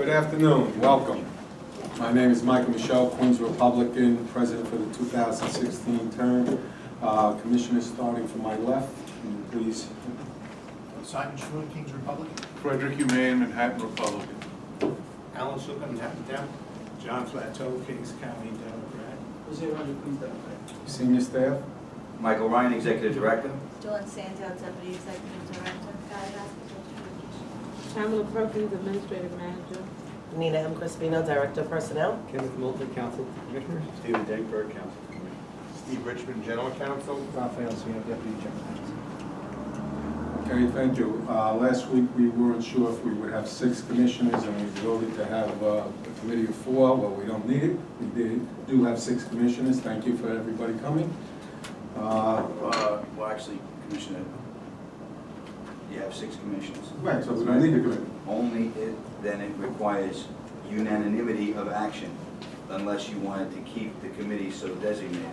Good afternoon, welcome. My name is Michael Michelle, Queens Republican, President for the 2016 term. Commissioners starting from my left, can you please? Simon Schroeder, Kings Republican. Frederick Humane, Manhattan Republican. Alan Suka, Manhattan Town. John Flateau, Kings County Democrat. Jose Roger, Queens Democrat. Senior staff? Michael Ryan, Executive Director. Dawn Santel, Deputy Executive Director. Guy Haskell, Pamela Perkins, Administrative Manager. Nina M. Crispino, Director of Personnel. Kenneth Moulton, Council to Commissioners. Stephen Dankberg, Council. Steve Richmond, General Counsel. Rafael Swino, Deputy General Counsel. Okay, thank you. Last week, we weren't sure if we would have 6 commissioners, and we voted to have a committee of 4. Well, we don't need it. We do have 6 commissioners. Thank you for everybody coming. Well, actually, Commissioner, you have 6 commissioners. Right, so we don't need a committee. Then it requires unanimity of action, unless you wanted to keep the committee so designated.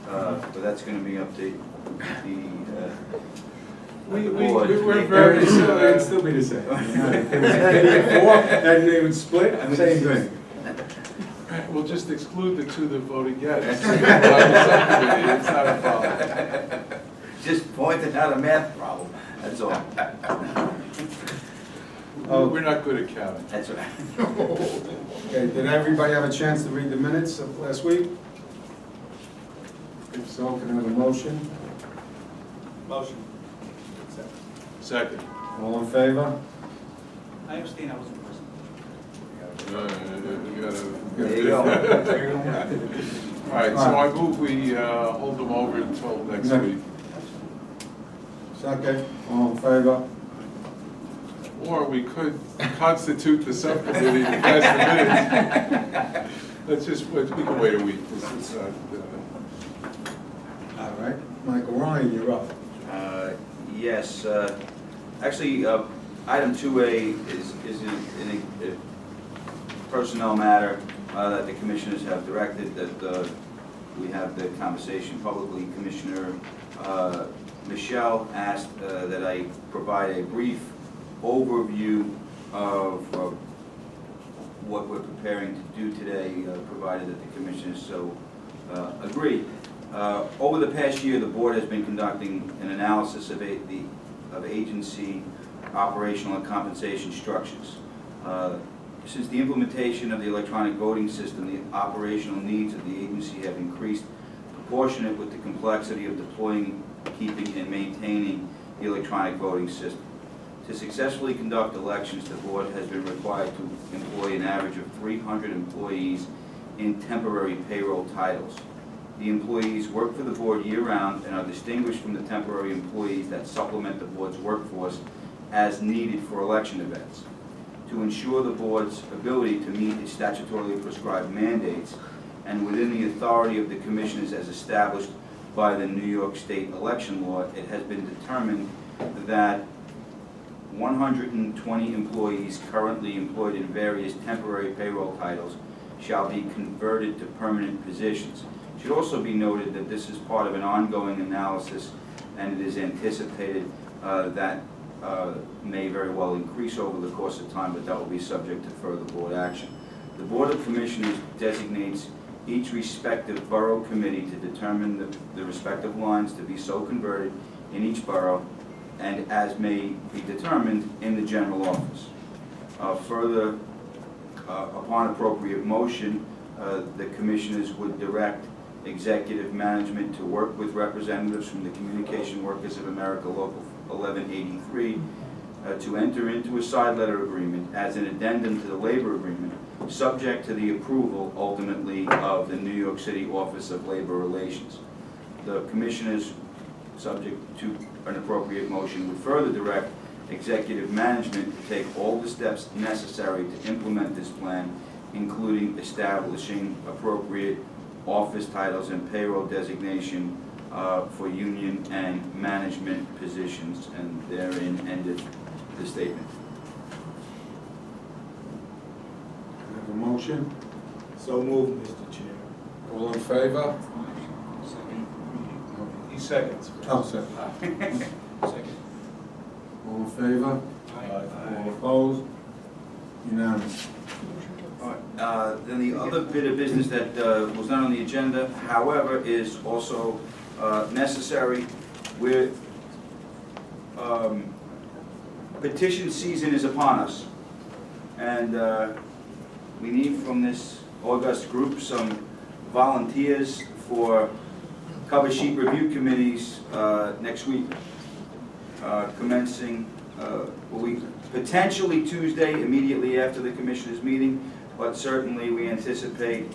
But that's going to be up to the board. We're very, It'd still be the same. If it was a committee of 4, and they would split, same thing. we'll just exclude the 2 that vote against. It's not a problem. Just pointing out a math problem, that's all. We're not good at counting. That's right. Okay, did everybody have a chance to read the minutes of last week? If so, can I have a motion? Motion. Second. All in favor? I abstain, I wasn't present. There you go. All right, so I move we hold them over until next Yeah. week. Second, all in favor? Or we could constitute the subcommittee to pass the minutes. Let's just, we can wait a week. This is not, All right, Michael Ryan, you're up. Yes, actually, item 2A is in a personnel matter that the commissioners have directed that we have the conversation publicly. Commissioner Michelle asked that I provide a brief overview of what we're preparing to do today, provided that the commissioners so agree. Over the past year, the board has been conducting an analysis of agency operational and compensation structures. Since the implementation of the electronic voting system, the operational needs of the agency have increased proportionate with the complexity of deploying, keeping, and maintaining the electronic voting system. To successfully conduct elections, the board has been required to employ an average of 300 employees in temporary payroll titles. The employees work for the board year-round and are distinguished from the temporary employees that supplement the board's workforce as needed for election events. To ensure the board's ability to meet its statutorily prescribed mandates and within the authority of the commissioners as established by the New York State election law, it has been determined that 120 employees currently employed in various temporary payroll titles shall be converted to permanent positions. It should also be noted that this is part of an ongoing analysis, and it is anticipated that may very well increase over the course of time, but that will be subject to further board action. The Board of Commissioners designates each respective borough committee to determine the respective lines to be so converted in each borough, and as may be determined in the general office. Further, upon appropriate motion, the commissioners would direct executive management to work with representatives from the Communication Workers of America Local 1183 to enter into a side letter agreement as an addendum to the labor agreement, subject to the approval ultimately of the New York City Office of Labor Relations. The commissioners, subject to an appropriate motion, would further direct executive management to take all the steps necessary to implement this plan, including establishing appropriate office titles and payroll designation for union and management positions, and therein ended the statement. Can I have a motion? So moved, Mr. Chair. All in favor? He seconds. Oh, second. Second. All in favor? Aye. All opposed? Unanimous. Then the other bit of business that was not on the agenda, however, is also necessary. Petition season is upon us, and we need from this august group some volunteers for cover sheet review committees next week, commencing potentially Tuesday, immediately after the commissioners' meeting, but certainly we anticipate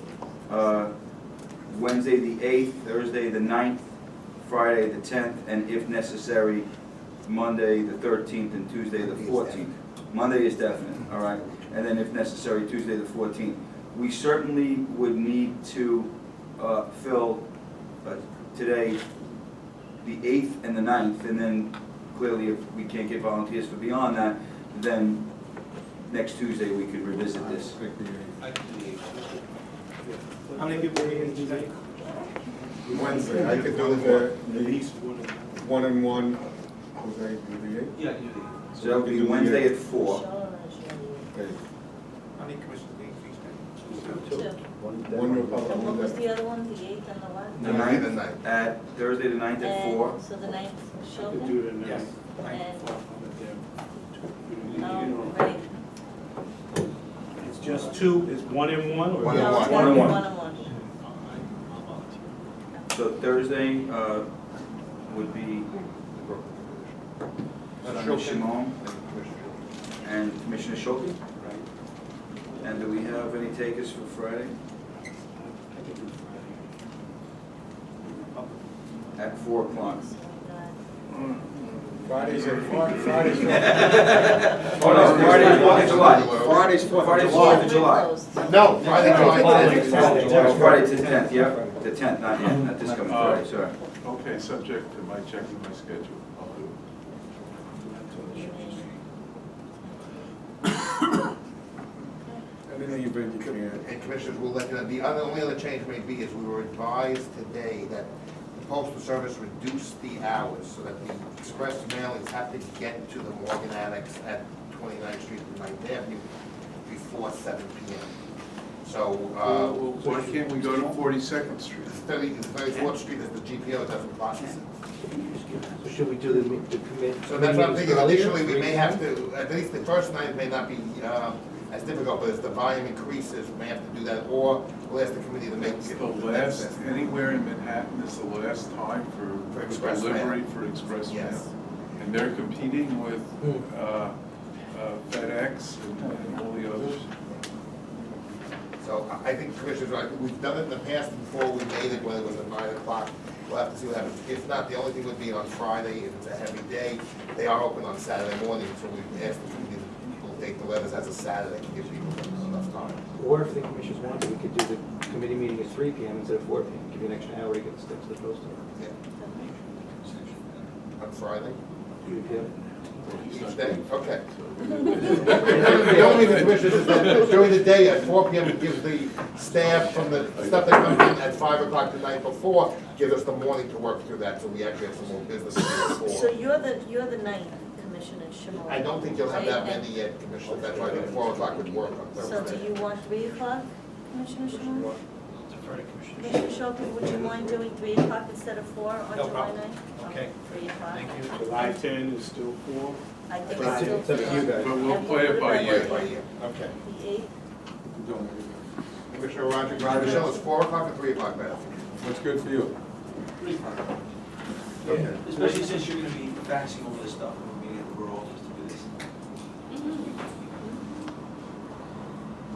Wednesday the 8th, Thursday the 9th, Friday the 10th, and if necessary, Monday the 13th and Tuesday the 14th. Monday is definite, all right, and then if necessary, Tuesday the 14th. We certainly would need to fill today the 8th and the 9th, and then clearly if we can't get volunteers for beyond that, then next Tuesday we could revisit this. Pick the eighth. How many people are meeting today? Wednesday, I could do the one and one. Jose, do the eighth? Yeah, I can do So that would be Wednesday at 4. Okay. How many commissioners meeting Tuesday? One Republican, And what was one the other one, the 8th and the what? The 9th at Thursday the 9th at 4. And so the 9th, Shulman? Yes. Oh, right. It's just two, it's one and one, or? No, it's One gotta and be one. one and one. So Thursday would be Senator Shimon and Commissioner Schulte. And do we have any takers for Friday? At 4 o'clock. Friday's at Friday's. Oh, no, Friday is 4th of July. Friday's 4th Friday's of 4th of July. July. No, Friday, July. Oh, Friday to the 10th, yeah, the 10th, not yet, not this coming Friday, sorry. Okay, subject to my checking my schedule, I'll do And in the event you can And Commissioners, will let you know, the only other change may be is we were advised today that the Postal Service reduced the hours so that the express mailings have to get to the Morgan Annex at 29th Street and 9th Avenue before 7 p.m. So, Well, why can't we go to 42nd Street? 34th Street is the GPO, doesn't process it. So should we do the commit? So that's what I'm thinking, initially, we may have to, at least the first night may not be as difficult, but as the volume increases, we may have to do that, or we'll ask the committee to make It's it. the last, anywhere in Manhattan is the last time For for express delivery mail. for express mail. Yes. And they're competing with FedEx and all the others. So I think Commissioners, right, we've done it in the past before, we made it when it was at 9 o'clock. We'll have to see what happens. If not, the only thing would be on Friday, if it's a heavy day. They are open on Saturday morning, so we asked the committee to take the letters as a Saturday to give people enough time. Or if the commissioners wanted, we could do the committee meeting at 3 p.m. instead of 4 p.m. Give you an extra hour to get the steps to the post. Yeah. On Friday, 3 p.m. each day, okay. The only thing, Commissioners, is that during the day at 4 p.m., it gives the staff from the stuff that comes in at 5 o'clock the night before, gives us the morning to work through that, so we actually have some more business to do at 4. So you're the 9th, Commissioner Shimon. I don't think you'll have that Right, many yet, Commissioner, that's why I think 4 o'clock would work on So Thursday. do you want 3 o'clock, Commissioner Shimon? Commissioner Schulte, would you mind doing 3 o'clock instead of 4 on No July problem. 9th? Okay. 3 o'clock. July 10 is still 4? I think It's it's up still to you 3. guys. But we'll play it by Right, ear. by ear. Okay. The 8th, Commissioner Roger, Michelle, is 4 o'clock or 3 o'clock better? What's good for you? Okay. Especially since you're gonna be faxing over this stuff, we're meeting at the borough office to do this.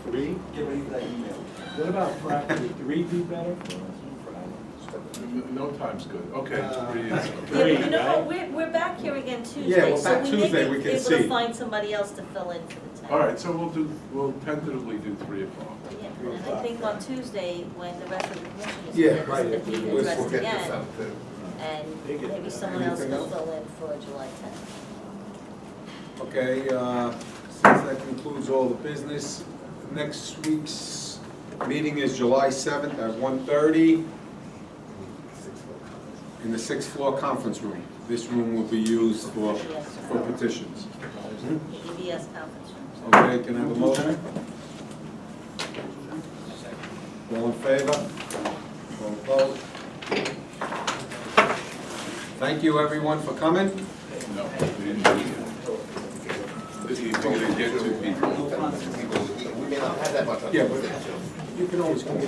3? Get ready for that email. What about Friday, would 3 be better for us on No time's good. Okay, 3 is. yeah, but you know what, we're back here again Tuesday, we're so back we Tuesday, may we be can able see. to find somebody else to fill in for the 10th. All right, so we'll tentatively do 3 o'clock. Yeah, and I think on Tuesday, when the rest of the commission is Yeah, here, right. it's gonna be We'll addressed get this again, up too. and maybe someone else Anything will else? fill in for July 10th. Okay, since that concludes all the business, next week's meeting is July 7th at 1:30 in the 6th floor conference room. This room will be used for petitions. Will you be CVS conference room. Okay, can I have a motion? All in favor? All opposed? Thank you, everyone, for coming. No, we didn't do it. This is going to get to people. We may not have that much on. Yeah, but you can always come.